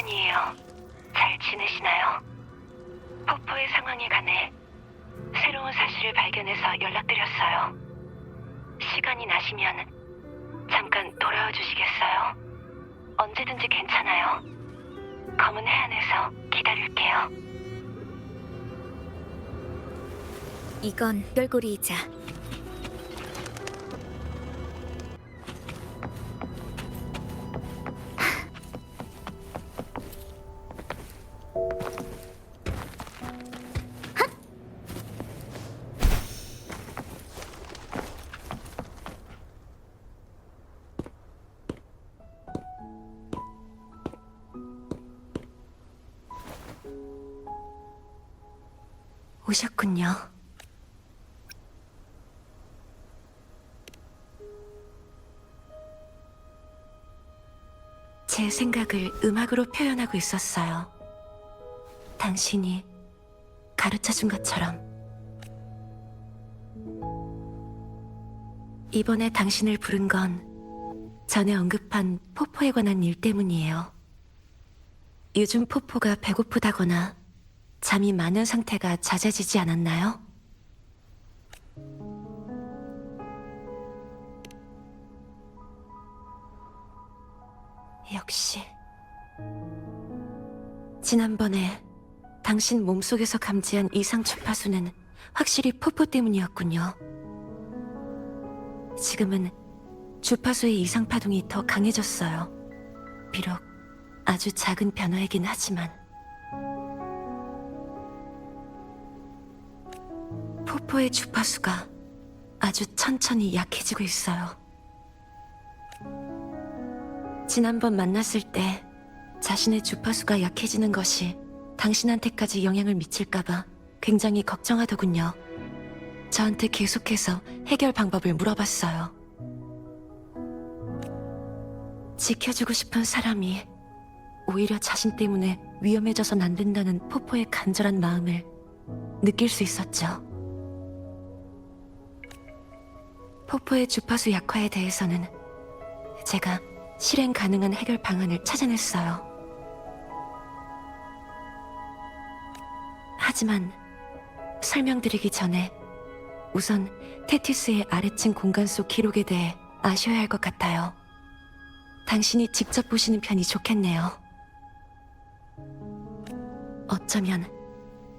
시간이에요. 잘 지내시나요? 폭포의 상황에 관해 새로운 사실을 발견해서 연락드렸어요. 시간이 나시면 잠깐 돌아와 주시겠어요? 언제든지 괜찮아요. 검은 해안에서 기다릴게요. 이건 연결고리이자 오셨군요. 제 생각을 음악으로 표현하고 있었어요. 당신이 가르쳐준 것처럼. 이번에 당신을 부른 건 전에 언급한 포포에 관한 일 때문이에요. 요즘 포포가 배고프다거나 잠이 많은 상태가 잦아지지 않았나요? 역시 지난번에 당신 몸속에서 감지한 이상 주파수는 확실히 포포 때문이었군요. 지금은 주파수의 이상 파동이 더 강해졌어요. 비록 아주 작은 변화이긴 하지만. 포포의 주파수가 아주 천천히 약해지고 있어요. 지난번 만났을 때 자신의 주파수가 약해지는 것이 당신한테까지 영향을 미칠까봐 굉장히 걱정하더군요. 저한테 계속해서 해결 방법을 물어봤어요. 지켜주고 싶은 사람이 오히려 자신 때문에 위험해져선 안 된다는 포포의 간절한 마음을 느낄 수 있었죠. 포포의 주파수 약화에 대해서는 제가 실행 가능한 해결 방안을 찾아냈어요. 하지만 설명드리기 전에 우선 테티스의 아래층 공간 속 기록에 대해 아셔야 할 것 같아요. 당신이 직접 보시는 편이 좋겠네요. 어쩌면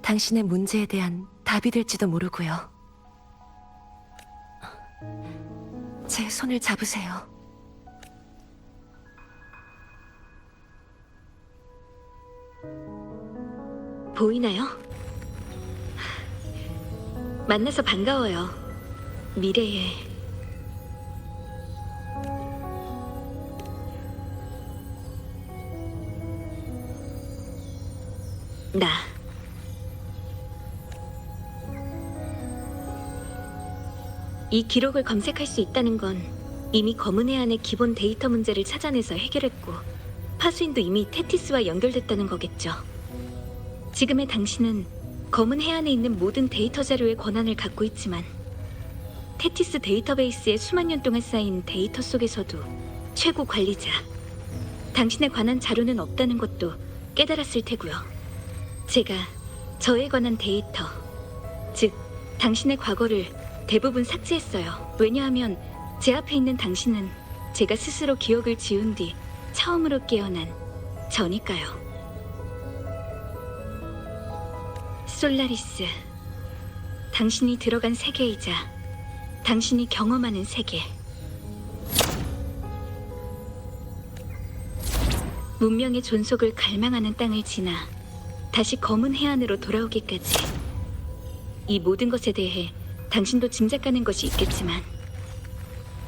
당신의 문제에 대한 답이 될지도 모르고요. 제 손을 잡으세요. 보이나요? 만나서 반가워요. 미래에 나. 이 기록을 검색할 수 있다는 건 이미 검은 해안의 기본 데이터 문제를 찾아내서 해결했고 파수인도 이미 테티스와 연결됐다는 거겠죠. 지금의 당신은 검은 해안에 있는 모든 데이터 자료의 권한을 갖고 있지만 테티스 데이터베이스에 수만 년 동안 쌓인 데이터 속에서도 최고 관리자, 당신에 관한 자료는 없다는 것도 깨달았을 테고요. 제가 저에 관한 데이터, 즉 당신의 과거를 대부분 삭제했어요. 왜냐하면 제 앞에 있는 당신은 제가 스스로 기억을 지운 뒤 처음으로 깨어난 저니까요. 솔라리스, 당신이 들어간 세계이자 당신이 경험하는 세계. 문명의 존속을 갈망하는 땅을 지나 다시 검은 해안으로 돌아오기까지 이 모든 것에 대해 당신도 짐작가는 것이 있겠지만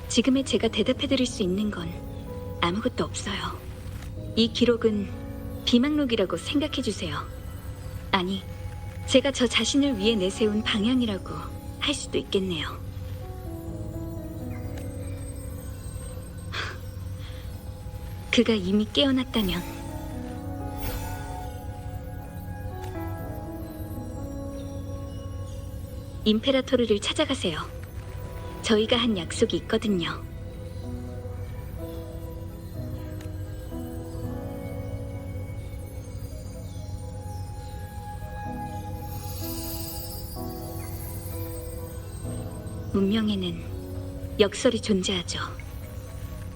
지금의 제가 대답해드릴 수 있는 건 아무것도 없어요. 이 기록은 비망록이라고 생각해주세요. 아니, 제가 저 자신을 위해 내세운 방향이라고 할 수도 있겠네요. 그가 이미 깨어났다면 임페라토르를 찾아가세요. 저희가 한 약속이 있거든요. 문명에는 역설이 존재하죠.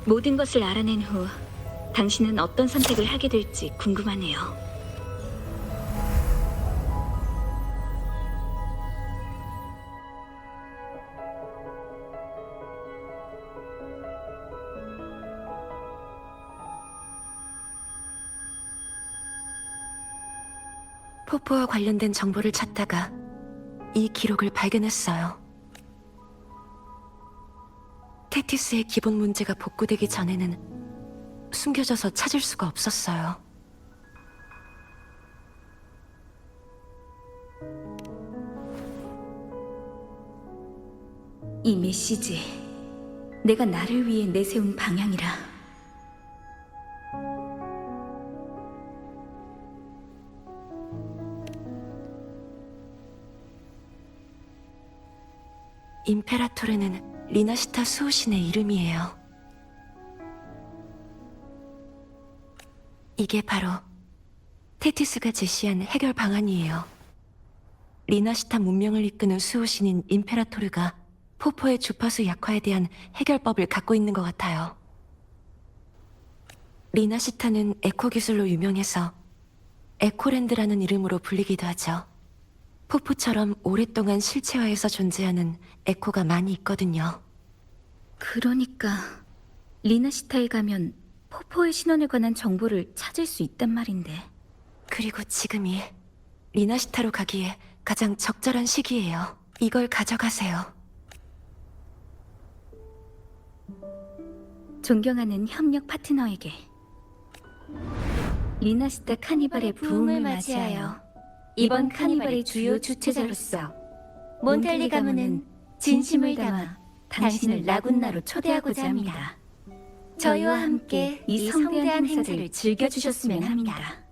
모든 것을 알아낸 후 당신은 어떤 선택을 하게 될지 궁금하네요. 포포와 관련된 정보를 찾다가 이 기록을 발견했어요. 테티스의 기본 문제가 복구되기 전에는 숨겨져서 찾을 수가 없었어요. 이 메시지, 내가 나를 위해 내세운 방향이라. 임페라토르는 리나시타 수호신의 이름이에요. 이게 바로 테티스가 제시한 해결 방안이에요. 리나시타 문명을 이끄는 수호신인 임페라토르가 포포의 주파수 약화에 대한 해결법을 갖고 있는 것 같아요. 리나시타는 에코 기술로 유명해서 에코랜드라는 이름으로 불리기도 하죠. 포포처럼 오랫동안 실체화해서 존재하는 에코가 많이 있거든요. 그러니까 리나시타에 가면 포포의 신원에 관한 정보를 찾을 수 있단 말인데. 그리고 지금이 리나시타로 가기에 가장 적절한 시기예요. 이걸 가져가세요. 존경하는 협력 파트너에게 리나시타 카니발의 부흥을 맞이하여 이번 카니발의 주요 주최자로서 몬텔리 가문은 진심을 담아 당신을 라군나로 초대하고자 합니다. 저희와 함께 이 성대한 행사를 즐겨주셨으면 합니다.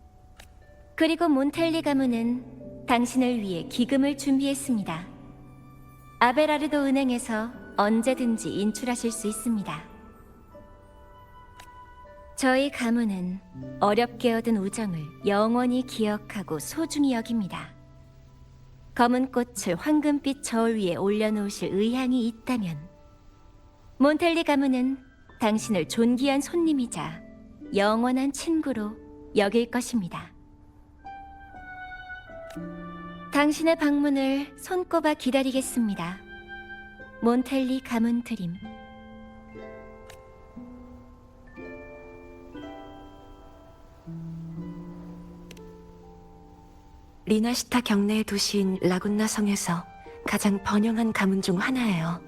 그리고 몬텔리 가문은 당신을 위해 기금을 준비했습니다. 아베라르도 은행에서 언제든지 인출하실 수 있습니다. 저희 가문은 어렵게 얻은 우정을 영원히 기억하고 소중히 여깁니다. 검은 꽃을 황금빛 저울 위에 올려놓으실 의향이 있다면 몬텔리 가문은 당신을 존귀한 손님이자 영원한 친구로 여길 것입니다. 당신의 방문을 손꼽아 기다리겠습니다. 몬텔리 가문 드림. 리나시타 경내의 도시인 라군나 성에서 가장 번영한 가문 중 하나예요.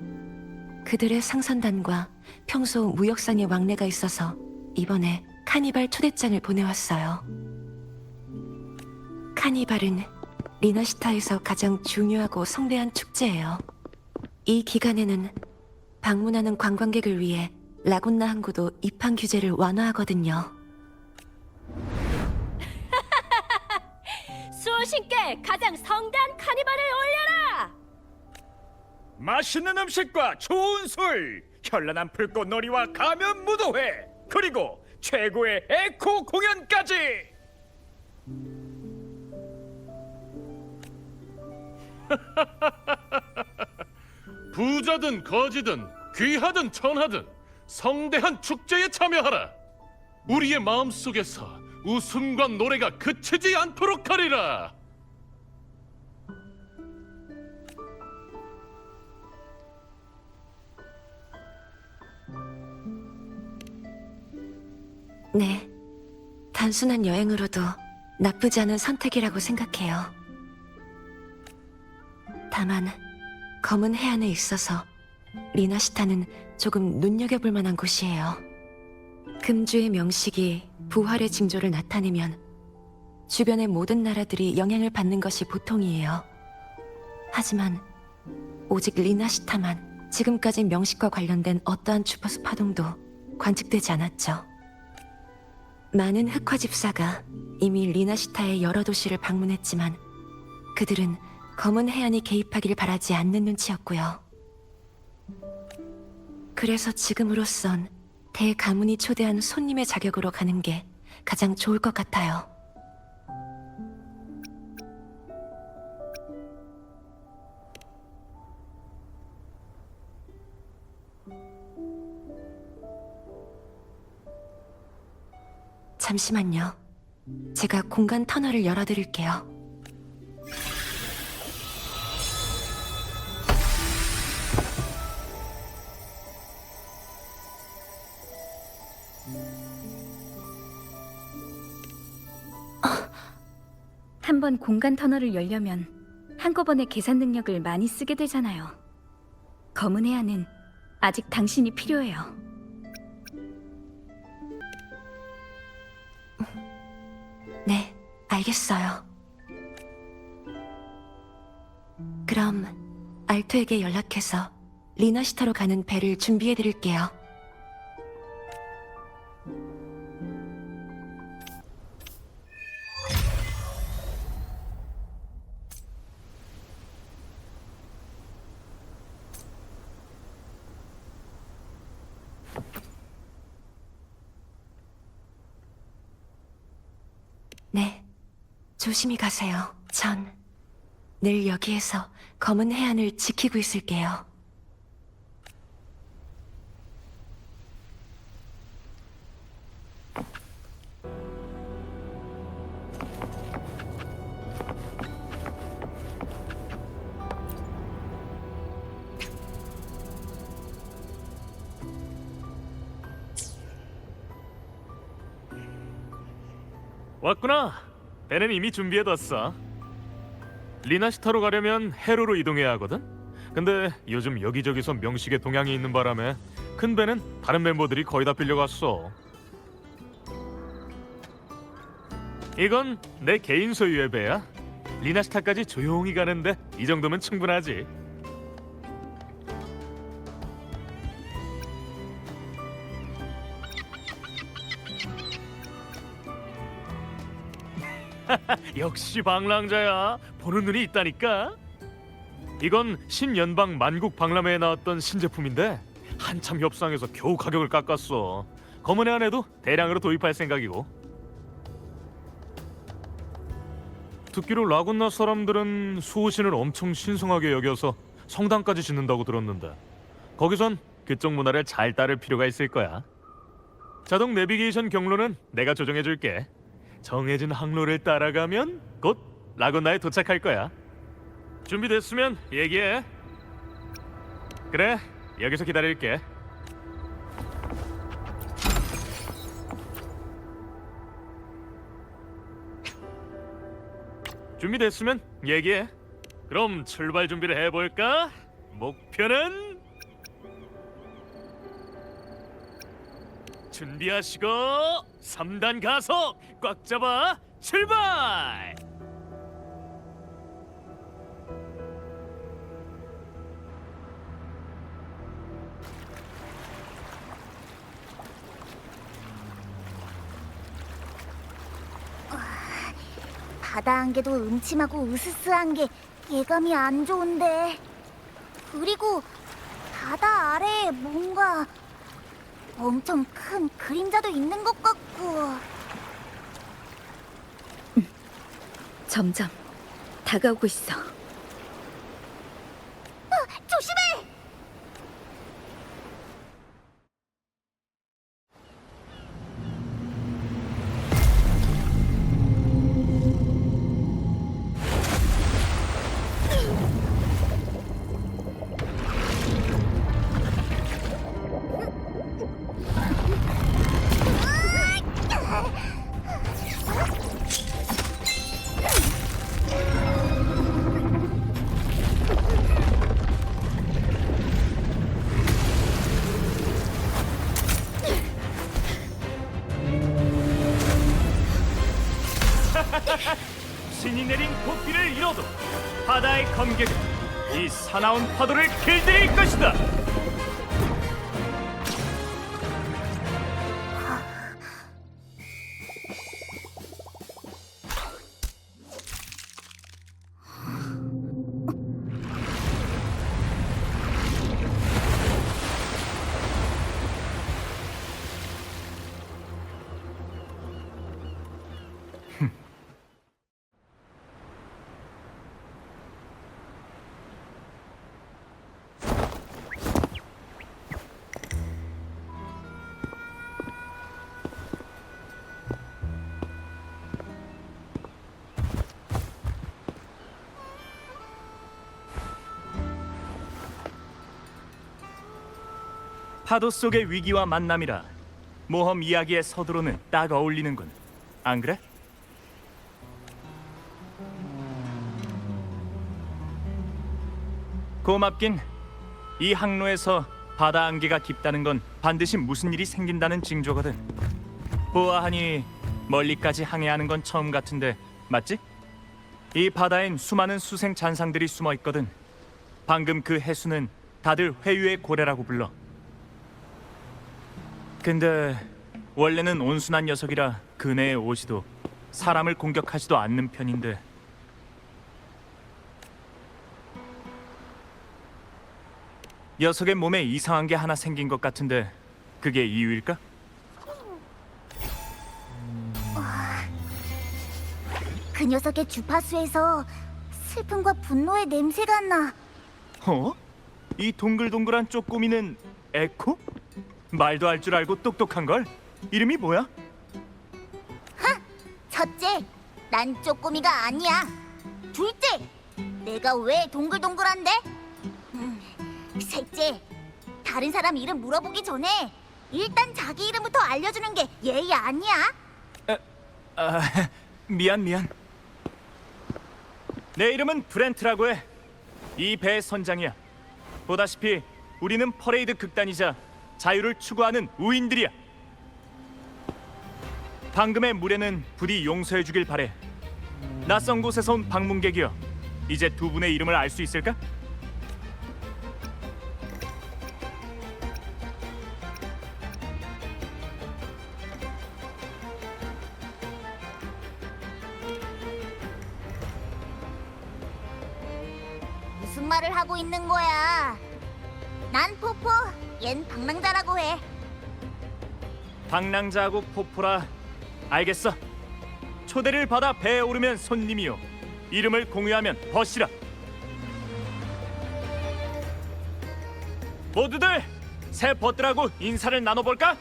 그들의 상선단과 평소 무역상의 왕래가 있어서 이번에 카니발 초대장을 보내왔어요. 카니발은 리나시타에서 가장 중요하고 성대한 축제예요. 이 기간에는 방문하는 관광객을 위해 라군나 항구도 입항 규제를 완화하거든요. 수호신께 가장 성대한 카니발을 올려라! 맛있는 음식과 좋은 술, 현란한 불꽃놀이와 가면 무도회, 그리고 최고의 에코 공연까지! 부자든 거지든 귀하든 천하든 성대한 축제에 참여하라. 우리의 마음속에서 웃음과 노래가 그치지 않도록 하리라. 네, 단순한 여행으로도 나쁘지 않은 선택이라고 생각해요. 다만 검은 해안에 있어서 리나시타는 조금 눈여겨볼 만한 곳이에요. 금주의 명식이 부활의 징조를 나타내면 주변의 모든 나라들이 영향을 받는 것이 보통이에요. 하지만 오직 리나시타만 지금까지 명식과 관련된 어떠한 주파수 파동도 관측되지 않았죠. 많은 흑화 집사가 이미 리나시타의 여러 도시를 방문했지만 그들은 검은 해안이 개입하길 바라지 않는 눈치였고요. 그래서 지금으로선 대가문이 초대한 손님의 자격으로 가는 게 가장 좋을 것 같아요. 잠시만요. 제가 공간 터널을 열어드릴게요. 한 번 공간 터널을 열려면 한꺼번에 계산 능력을 많이 쓰게 되잖아요. 검은 해안은 아직 당신이 필요해요. 네, 알겠어요. 그럼 알토에게 연락해서 리나시타로 가는 배를 준비해드릴게요. 네, 조심히 가세요. 전 늘 여기에서 검은 해안을 지키고 있을게요. 왔구나. 배는 이미 준비해뒀어. 리나시타로 가려면 해로로 이동해야 하거든. 근데 요즘 여기저기서 명식의 동향이 있는 바람에 큰 배는 다른 멤버들이 거의 다 빌려갔어. 이건 내 개인 소유의 배야. 리나시타까지 조용히 가는데 이 정도면 충분하지. 역시 방랑자야. 보는 눈이 있다니까. 이건 신연방 만국 박람회에 나왔던 신제품인데 한참 협상해서 겨우 가격을 깎았어. 검은 해안에도 대량으로 도입할 생각이고. 듣기로 라군나 사람들은 수호신을 엄청 신성하게 여겨서 성당까지 짓는다고 들었는데 거기선 그쪽 문화를 잘 따를 필요가 있을 거야. 자동 내비게이션 경로는 내가 조정해줄게. 정해진 항로를 따라가면 곧 라군나에 도착할 거야. 준비됐으면 얘기해. 그래, 여기서 기다릴게. 준비됐으면 얘기해. 그럼 출발 준비를 해볼까? 목표는 준비하시고 3단 가속 꽉 잡아 출발! 바다 안개도 음침하고 으스스한 게 예감이 안 좋은데. 그리고 바다 아래에 뭔가 엄청 큰 그림자도 있는 것 같고. 점점 다가오고 있어. 조심해! 신이 내린 고삐를 잃어도 바다의 검객은 이 사나운 파도를 길들일 것이다. 파도 속의 위기와 만남이라 모험 이야기의 서두로는 딱 어울리는군. 안 그래? 고맙긴. 이 항로에서 바다 안개가 깊다는 건 반드시 무슨 일이 생긴다는 징조거든. 보아하니 멀리까지 항해하는 건 처음 같은데 맞지? 이 바다엔 수많은 수생 잔상들이 숨어 있거든. 방금 그 해수는 다들 회유의 고래라고 불러. 근데 원래는 온순한 녀석이라 그네에 오지도 사람을 공격하지도 않는 편인데 녀석의 몸에 이상한 게 하나 생긴 것 같은데 그게 이유일까? 그 녀석의 주파수에서 슬픔과 분노의 냄새가 나. 어? 이 동글동글한 쪼꼬미는 에코? 말도 할 줄 알고 똑똑한 걸? 이름이 뭐야? 첫째, 난 쪼꼬미가 아니야. 둘째, 내가 왜 동글동글한데? 셋째, 다른 사람 이름 물어보기 전에 일단 자기 이름부터 알려주는 게 예의 아니야? 아, 미안. 내 이름은 브렌트라고 해. 이 배의 선장이야. 보다시피 우리는 퍼레이드 극단이자 자유를 추구하는 우인들이야. 방금의 무례는 부디 용서해 주길 바래. 낯선 곳에서 온 방문객이여. 이제 두 분의 이름을 알 수 있을까? 무슨 말을 하고 있는 거야? 난 포포, 얜 방랑자라고 해. 방랑자하고 포포라. 알겠어. 초대를 받아 배에 오르면 손님이요, 이름을 공유하면 벗이라. 모두들 새 벗들하고 인사를 나눠볼까?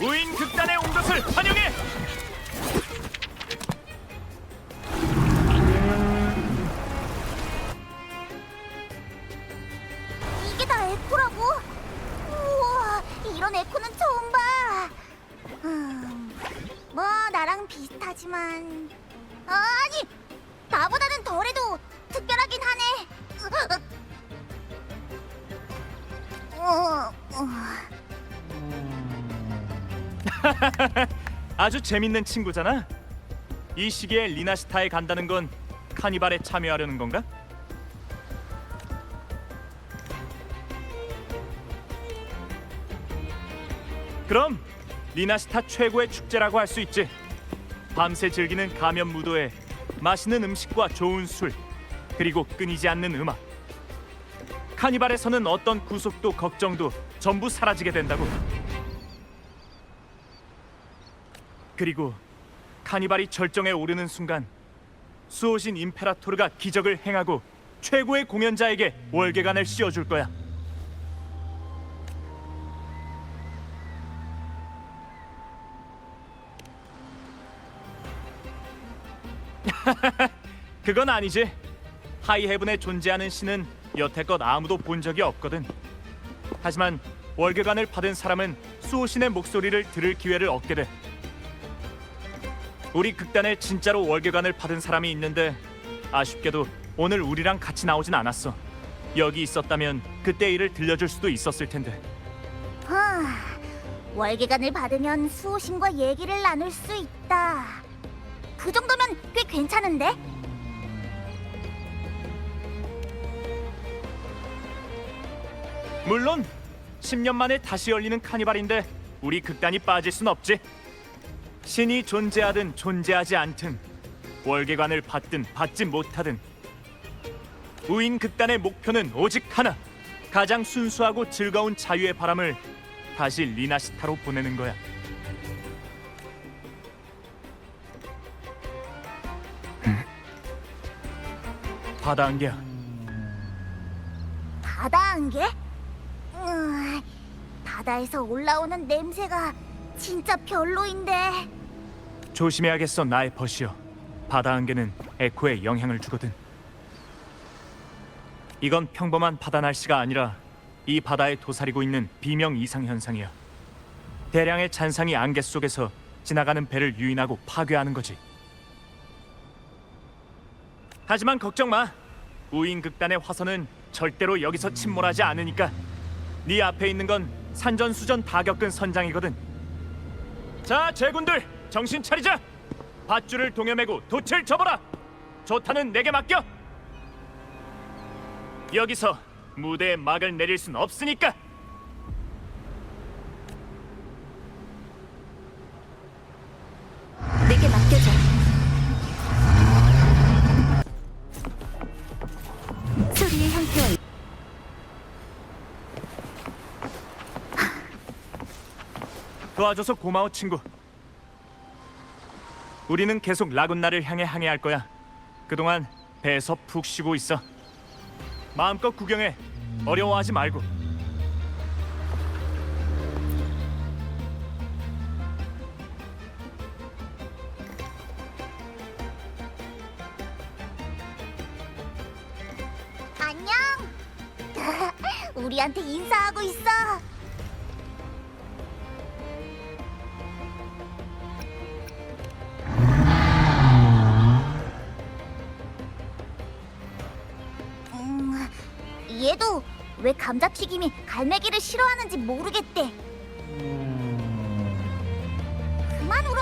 우인 극단에 온 것을 환영해. 이게 다 에코라고? 우와, 이런 에코는 처음 봐. 뭐 나랑 비슷하지만 아니, 나보다는 덜해도 특별하긴 하네. 아주 재밌는 친구잖아. 이 시기에 리나시타에 간다는 건 카니발에 참여하려는 건가? 그럼 리나시타 최고의 축제라고 할 수 있지. 밤새 즐기는 가면 무도회, 맛있는 음식과 좋은 술, 그리고 끊이지 않는 음악. 카니발에서는 어떤 구속도 걱정도 전부 사라지게 된다고. 그리고 카니발이 절정에 오르는 순간 수호신 임페라토르가 기적을 행하고 최고의 공연자에게 월계관을 씌워줄 거야. 그건 아니지. 하이헤븐에 존재하는 신은 여태껏 아무도 본 적이 없거든. 하지만 월계관을 받은 사람은 수호신의 목소리를 들을 기회를 얻게 돼. 우리 극단에 진짜로 월계관을 받은 사람이 있는데 아쉽게도 오늘 우리랑 같이 나오진 않았어. 여기 있었다면 그때 일을 들려줄 수도 있었을 텐데. 월계관을 받으면 수호신과 얘기를 나눌 수 있다. 그 정도면 꽤 괜찮은데? 물론 10년 만에 다시 열리는 카니발인데 우리 극단이 빠질 순 없지. 신이 존재하든 존재하지 않든, 월계관을 받든 받지 못하든, 우인 극단의 목표는 오직 하나. 가장 순수하고 즐거운 자유의 바람을 다시 리나시타로 보내는 거야. 바다 안개야. 바다 안개? 바다에서 올라오는 냄새가 진짜 별로인데. 조심해야겠어, 나의 벗이여. 바다 안개는 에코에 영향을 주거든. 이건 평범한 바다 날씨가 아니라 이 바다에 도사리고 있는 비명 이상 현상이야. 대량의 잔상이 안개 속에서 지나가는 배를 유인하고 파괴하는 거지. 하지만 걱정 마. 우인극단의 화선은 절대로 여기서 침몰하지 않으니까. 네 앞에 있는 건 산전수전 다 겪은 선장이거든. 자, 제군들 정신 차리자. 밧줄을 동여매고 돛을 접어라. 조타는 내게 맡겨. 여기서 무대에 막을 내릴 순 없으니까. 내게 맡겨줘. 소리의 형태와 도와줘서 고마워, 친구. 우리는 계속 라군나를 향해 항해할 거야. 그동안 배에서 푹 쉬고 있어. 마음껏 구경해. 어려워하지 말고. 안녕. 우리한테 인사하고 있어. 얘도 왜 감자튀김이 갈매기를 싫어하는지 모르겠대. 그만 울어.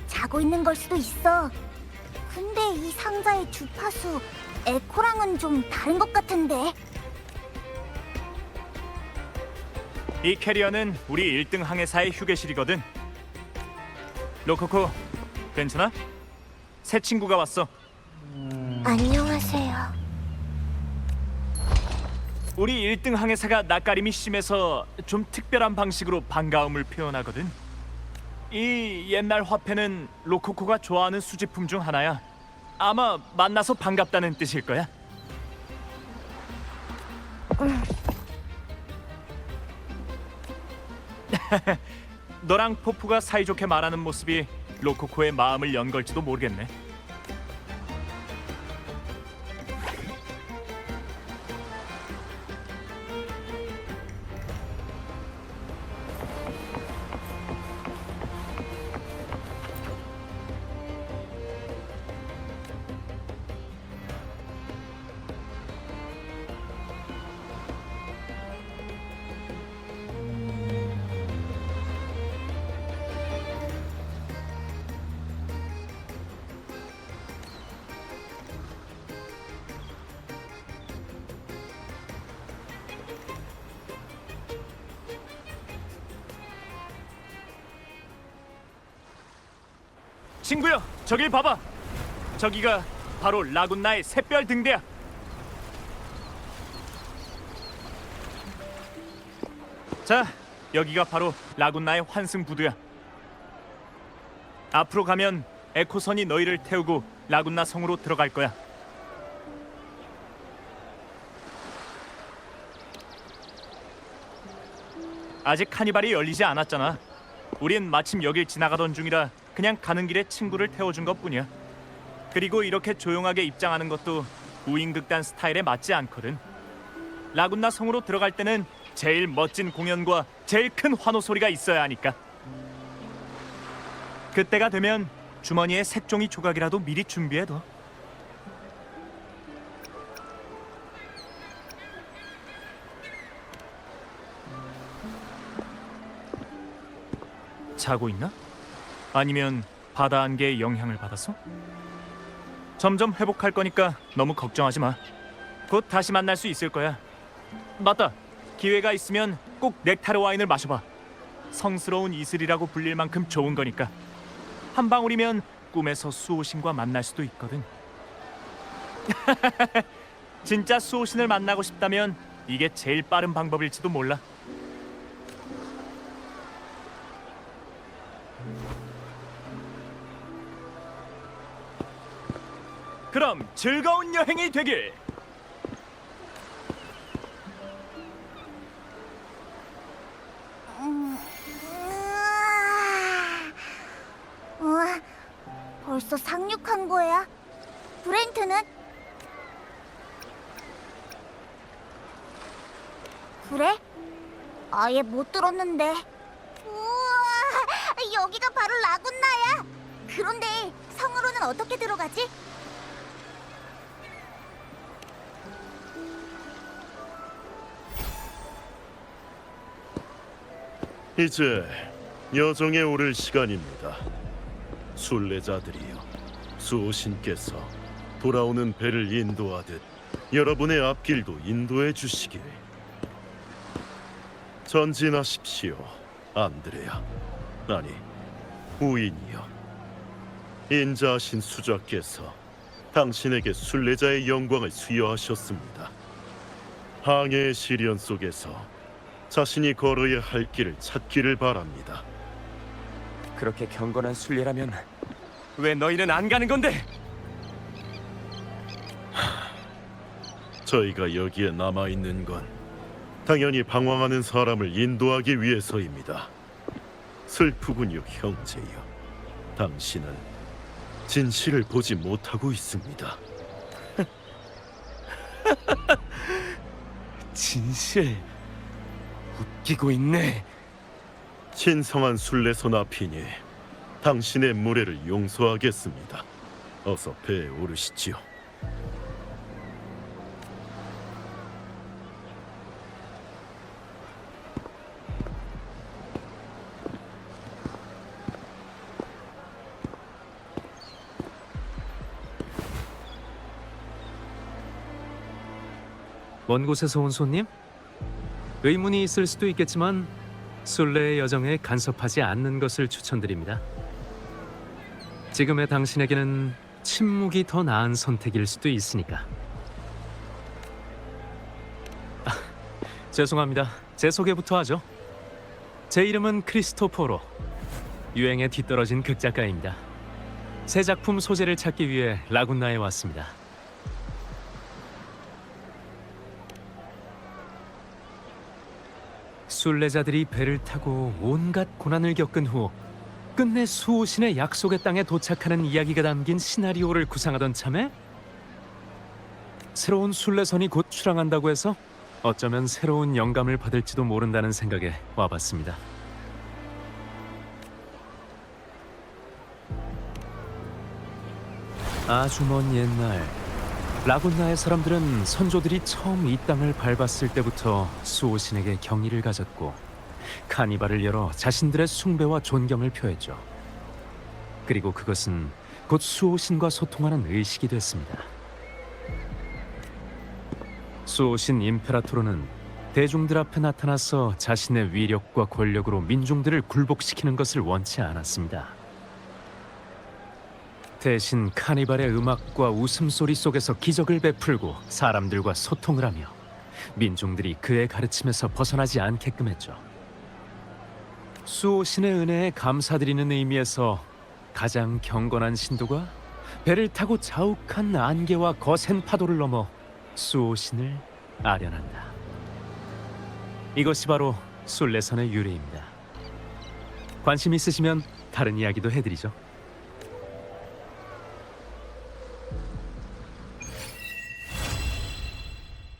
자고 있는 걸 수도 있어. 근데 이 상자의 주파수 에코랑은 좀 다른 것 같은데. 이 캐리어는 우리 1등 항해사의 휴게실이거든. 로코코, 괜찮아? 새 친구가 왔어. 안녕하세요. 우리 1등 항해사가 낯가림이 심해서 좀 특별한 방식으로 반가움을 표현하거든. 이 옛날 화폐는 로코코가 좋아하는 수집품 중 하나야. 아마 만나서 반갑다는 뜻일 거야. 너랑 포프가 사이좋게 말하는 모습이 로코코의 마음을 연 걸지도 모르겠네. 친구여, 저길 봐봐. 저기가 바로 라군나의 샛별 등대야. 자, 여기가 바로 라군나의 환승 부두야. 앞으로 가면 에코선이 너희를 태우고 라군나 성으로 들어갈 거야. 아직 카니발이 열리지 않았잖아. 우린 마침 여길 지나가던 중이라 그냥 가는 길에 친구를 태워준 것뿐이야. 그리고 이렇게 조용하게 입장하는 것도 우인극단 스타일에 맞지 않거든. 라군나 성으로 들어갈 때는 제일 멋진 공연과 제일 큰 환호 소리가 있어야 하니까. 그때가 되면 주머니에 색종이 조각이라도 미리 준비해둬. 자고 있나? 아니면 바다 안개의 영향을 받아서? 점점 회복할 거니까 너무 걱정하지 마. 곧 다시 만날 수 있을 거야. 맞다. 기회가 있으면 꼭 넥타르 와인을 마셔봐. 성스러운 이슬이라고 불릴 만큼 좋은 거니까. 한 방울이면 꿈에서 수호신과 만날 수도 있거든. 진짜 수호신을 만나고 싶다면 이게 제일 빠른 방법일지도 몰라. 그럼 즐거운 여행이 되길. 우와, 벌써 상륙한 거야? 브렌트는? 그래? 아예 못 들었는데. 우와, 여기가 바로 라군나야. 그런데 성으로는 어떻게 들어가지? 이제 여정에 오를 시간입니다. 순례자들이여, 수호신께서 돌아오는 배를 인도하듯 여러분의 앞길도 인도해 주시길. 전진하십시오, 안드레아. 아니, 우인이여. 인자하신 수자께서 당신에게 순례자의 영광을 수여하셨습니다. 항해의 시련 속에서 자신이 걸어야 할 길을 찾기를 바랍니다. 그렇게 경건한 순례라면 왜 너희는 안 가는 건데? 저희가 여기에 남아있는 건 당연히 방황하는 사람을 인도하기 위해서입니다. 슬프군요, 형제여. 당신은 진실을 보지 못하고 있습니다. 진실 웃기고 있네. 신성한 순례선 앞이니 당신의 무례를 용서하겠습니다. 어서 배에 오르시지요. 먼 곳에서 온 손님? 의문이 있을 수도 있겠지만 순례의 여정에 간섭하지 않는 것을 추천드립니다. 지금의 당신에게는 침묵이 더 나은 선택일 수도 있으니까. 죄송합니다. 제 소개부터 하죠. 제 이름은 크리스토포로. 유행에 뒤떨어진 극작가입니다. 새 작품 소재를 찾기 위해 라군나에 왔습니다. 순례자들이 배를 타고 온갖 고난을 겪은 후 끝내 수호신의 약속의 땅에 도착하는 이야기가 담긴 시나리오를 구상하던 참에 새로운 순례선이 곧 출항한다고 해서 어쩌면 새로운 영감을 받을지도 모른다는 생각에 와봤습니다. 아주 먼 옛날 라군나의 사람들은 선조들이 처음 이 땅을 밟았을 때부터 수호신에게 경의를 가졌고 카니발을 열어 자신들의 숭배와 존경을 표했죠. 그리고 그것은 곧 수호신과 소통하는 의식이 됐습니다. 수호신 임페라토르는 대중들 앞에 나타나서 자신의 위력과 권력으로 민중들을 굴복시키는 것을 원치 않았습니다. 대신 카니발의 음악과 웃음소리 속에서 기적을 베풀고 사람들과 소통을 하며 민중들이 그의 가르침에서 벗어나지 않게끔 했죠. 수호신의 은혜에 감사드리는 의미에서 가장 경건한 신도가 배를 타고 자욱한 안개와 거센 파도를 넘어 수호신을 아련한다. 이것이 바로 순례선의 유래입니다. 관심 있으시면 다른 이야기도 해드리죠.